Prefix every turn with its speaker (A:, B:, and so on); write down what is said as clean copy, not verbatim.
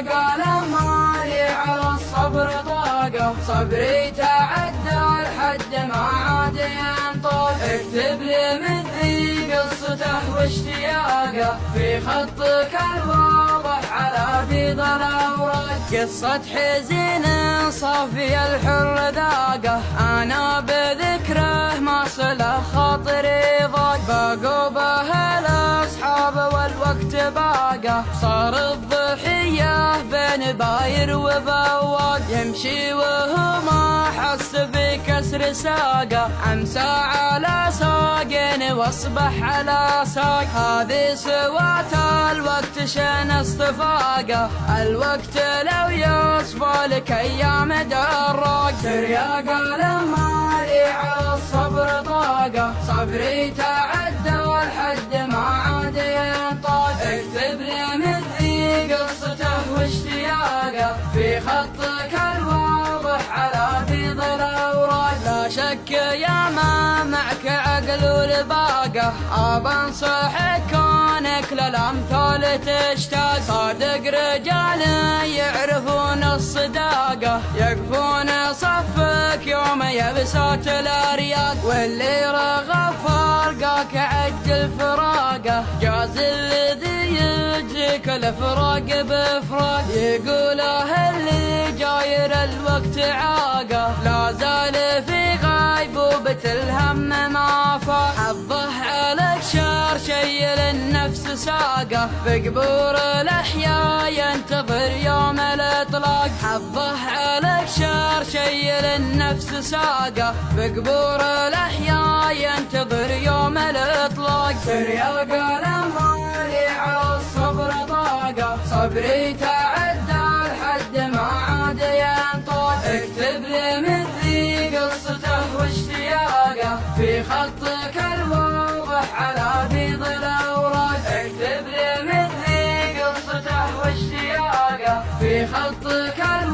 A: قلم مالي على الصبر طاقة، صبري تعدى الحد ما عاد ينطق. اكتب لي مثلي قصته واشتياقه في خطك الواضح على بيض الأوراق. قصة حزين صافي الحر ذاقه، أنا بذكره ما صله خاطري ضاق. بعقوبه الأصحاب والوقت باقه، صار الضحية بين باير وبواق. يمشي وهو ما حس بكسر ساقه، أمسى على ساقين واصبح على ساق. هذه سوات الوقت شن اصطفاقه، الوقت لو يصفى لك ايام دراق. ترياق قلم مالي على الصبر طاقه، صبري تعدى الحد ما عاد ينطق. اكتب لي مثلي قصته واشتياقه في خطك الواضح على بيض الاوراق. لا شك يا ما معك عقل ولباقه، أنصحك كونك للأمثال تشتاق. صادق رجال يعرفون الصداقة، يقفون صفك يوم يبسات الأرياق. واللي رغب فرقك عجل فراقه، جاز الذي يجيك الفراق بفراق. يقوله اللي جاير الوقت عاقه، لا زال في غيبوبة الهم ما فاق. حظه عليك شر شيل النفس ساقه، بقبور الأحياء ينتظر يوم الإطلاق. حظه عليك شر شيل النفس ساقه، بقبور الأحياء ينتظر يوم الإطلاق. ترياق قلم مالي على الصبر طاقه، صبري تعدى الحد ما عاد ينطق. اكتب لي مثلي قصته واشتياقه في خطك الواضح على بيض الأوراق. اكتب لي مثلي قصته واشتياقه في خطك الواضح